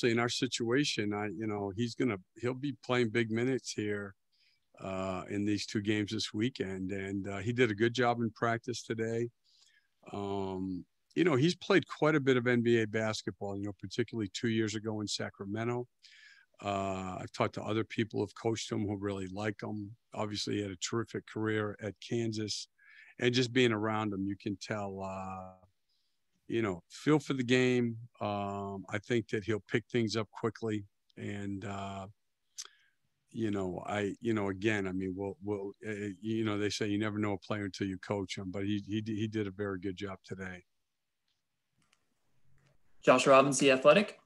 in our situation, he'll be playing big minutes here in these two games this weekend. And he did a good job in practice today. He's played quite a bit of NBA basketball, particularly 2 years ago in Sacramento. I've talked to other people who've coached him who really like him. Obviously, he had a terrific career at Kansas. And just being around him, you can tell, feel for the game. I think that he'll pick things up quickly. And, again, I mean, they say you never know a player until you coach him, but he did a very good job today. Josh Robbins, The Athletic.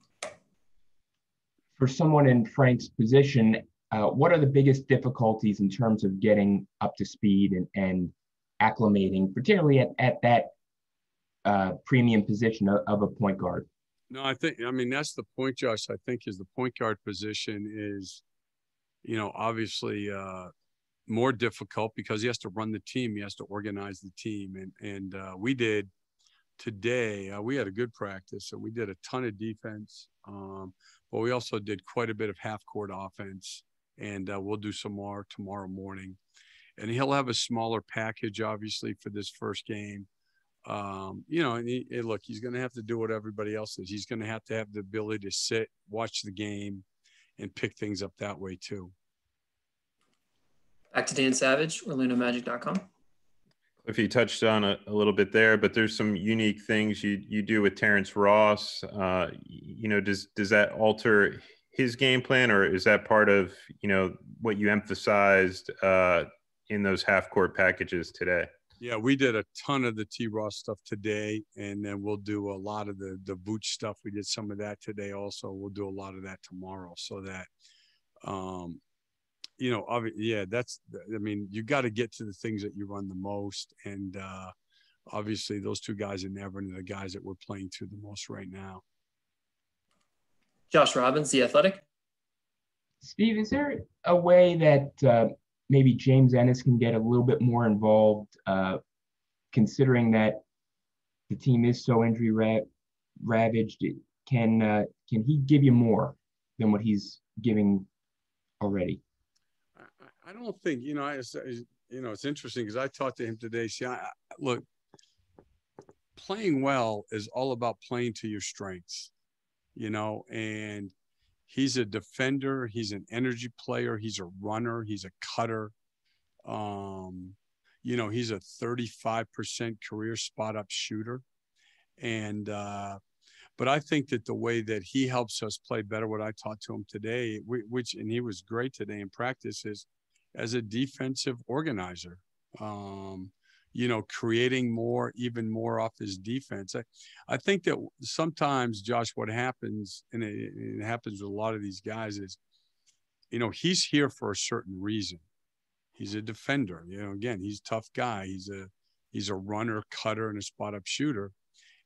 For someone in Frank's position, what are the biggest difficulties in terms of getting up to speed and acclimating, particularly at that premium position of a point guard? No, that's the point, Josh. I think is the point guard position is, obviously more difficult because he has to run the team. He has to organize the team. And we did today, we had a good practice and we did a ton of defense. But we also did quite a bit of half-court offense, and we'll do some more tomorrow morning. And he'll have a smaller package, obviously, for this first game. And he's going to have to do what everybody else is. He's going to have the ability to sit, watch the game, and pick things up that way too. Back to Dan Savage, OrlandoMagic.com. If you touched on a little bit there, but there's some unique things you do with Terrence Ross. Does that alter his game plan, or is that part of, what you emphasized in those half-court packages today? Yeah, we did a ton of the T. Ross stuff today, and then we'll do a lot of the Vooch stuff. We did some of that today also. We'll do a lot of that tomorrow so that, you got to get to the things that you run the most. And obviously those two guys in Everett are the guys that we're playing to the most right now. Josh Robbins, The Athletic. Steve, is there a way that maybe James Ennis can get a little bit more involved, considering that the team is so injury ravaged? Can he give you more than what he's giving already? I don't think, it's interesting because I talked to him today. See, look, playing well is all about playing to your strengths, and he's a defender. He's an energy player. He's a runner. He's a cutter. He's a 35% career spot up shooter. And, but I think that the way that he helps us play better, what I taught to him today, and he was great today in practice, is as a defensive organizer, creating even more off his defense. I think that sometimes, Josh, what happens, and it happens with a lot of these guys, is, he's here for a certain reason. He's a defender. Again, he's a tough guy. He's a runner, cutter, and a spot-up shooter.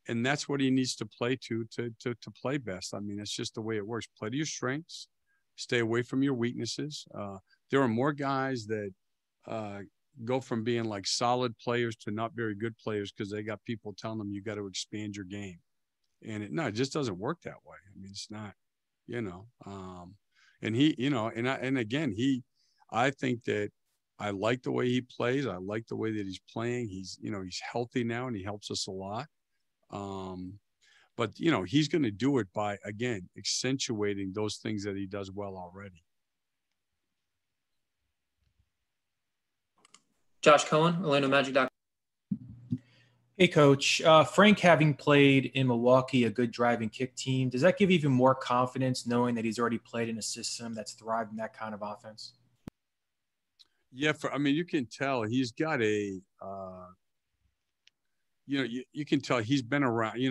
And that's what he needs to play to play best. I mean, it's just the way it works. Play to your strengths. Stay away from your weaknesses. There are more guys that go from being like solid players to not very good players because they got people telling them you got to expand your game. And it just doesn't work that way. I mean, it's not, and he, I think that I like the way he plays. I like the way that he's playing. He's healthy now and he helps us a lot. But he's going to do it by, again, accentuating those things that he does well already. Josh Cohen, OrlandoMagic.com. Hey, Coach. Frank, having played in Milwaukee, a good drive and kick team, does that give you even more confidence knowing that he's already played in a system that's thrived in that kind of offense? Yeah, you can tell he's got a you can tell he's been around.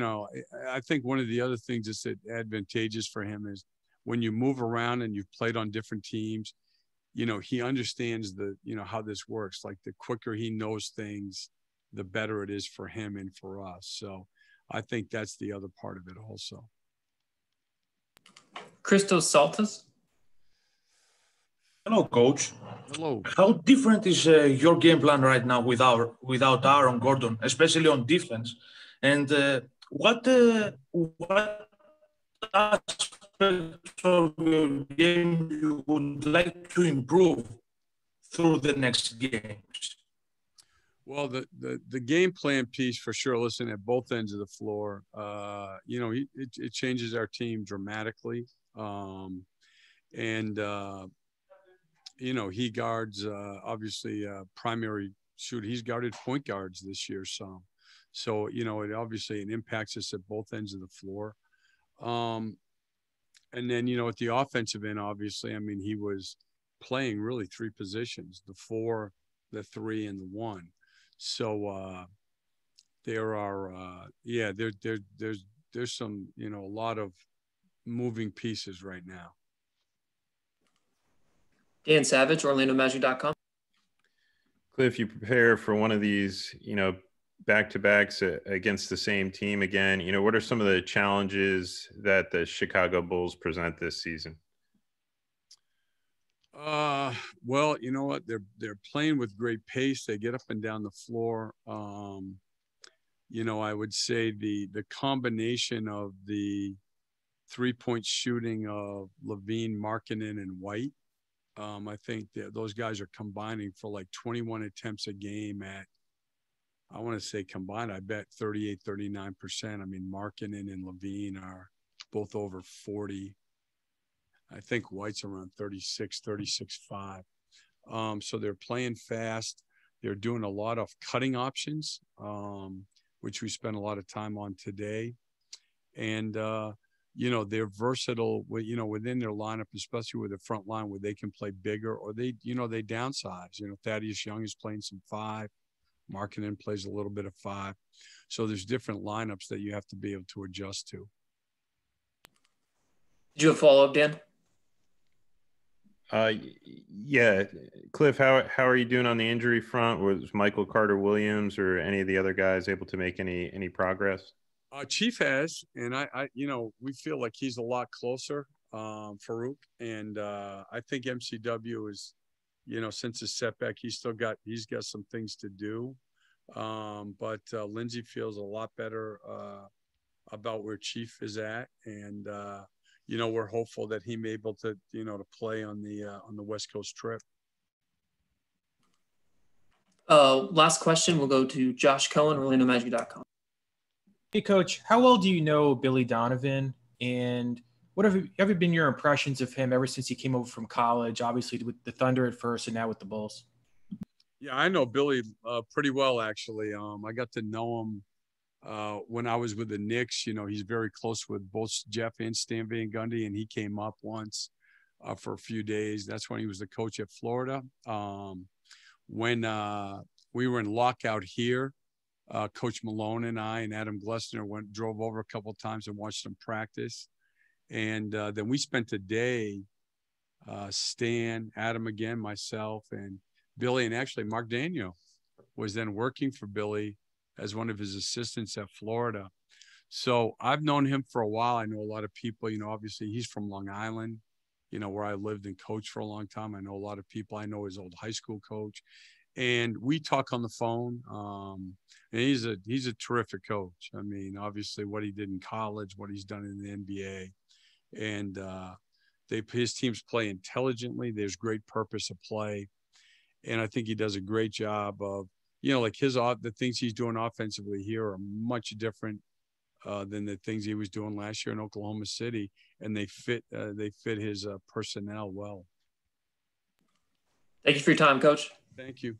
I think one of the other things that's advantageous for him is when you move around and you've played on different teams, he understands how this works. Like the quicker he knows things, the better it is for him and for us. So I think that's the other part of it also. Christos Saltas. Hello, Coach. Hello. How different is your game plan right now without Aaron Gordon, especially on defense? And what aspect aspects of your game you would like to improve through the next games? Well, the game plan piece for sure. Listen, at both ends of the floor, you know, it changes our team dramatically, and you know, he guards obviously primary shoot. He's guarded point guards this year, so you know, it impacts us at both ends of the floor. And then, you know, at the offensive end, obviously, I mean, he was playing really three positions: the 4, the 3, and the 1. So there are, there's some, you know, a lot of moving pieces right now. Dan Savage, OrlandoMagic.com. Cliff, you prepare for one of these, you know, back-to-backs against the same team again. You know, what are some of the challenges that the Chicago Bulls present this season? Well, you know what? They're playing with great pace. They get up and down the floor. You know, I would say the combination of the 3-point shooting of Levine, Markkanen, and White. I think that those guys are combining for like 21 attempts a game at, I want to say combined, I bet 38, 39%. I mean, Markkanen and Levine are both over 40. I think White's around 36, 36.5. So they're playing fast. They're doing a lot of cutting options, which we spent a lot of time on today. And, you know, they're versatile, you know, within their lineup, especially with the front line where they can play bigger or they, you know, they downsize. You know, Thaddeus Young is playing some 5. Markkanen plays a little bit of 5. So there's different lineups that you have to be able to adjust to. Did you have a follow-up, Dan? Yeah, Cliff, how are you doing on the injury front? Was Michael Carter-Williams or any of the other guys able to make any progress? Chief has, and I, you know, we feel like he's a lot closer, Farouk, and I think MCW is, you know, since his setback, he's got some things to do, but Lindsey feels a lot better about where Chief is at, and you know, we're hopeful that he may be able to, you know, to play on the West Coast trip. Last question will go to Josh Cohen, OrlandoMagic.com. Hey, Coach, how well do you know Billy Donovan, and what have been your impressions of him ever since he came over from college, obviously with the Thunder at first and now with the Bulls? Yeah, I know Billy pretty well, actually. I got to know him when I was with the Knicks. You know, he's very close with both Jeff and Stan Van Gundy, and he came up once for a few days. That's when he was the coach at Florida. When we were in lockout here, Coach Malone and I and Adam Glessner drove over a couple of times and watched them practice. And then we spent a day, Stan, Adam again, myself, and Billy, and actually Mark Daniel was then working for Billy as one of his assistants at Florida. So I've known him for a while. I know a lot of people, you know, obviously he's from Long Island, you know, where I lived and coached for a long time. I know a lot of people. I know his old high school coach. And we talk on the phone. And he's a terrific coach. I mean, obviously what he did in college, what he's done in the NBA. And his teams play intelligently. There's great purpose of play. And I think he does a great job of, you know, like the things he's doing offensively here are much different than the things he was doing last year in Oklahoma City, and they fit his personnel well. Thank you for your time, Coach. Thank you.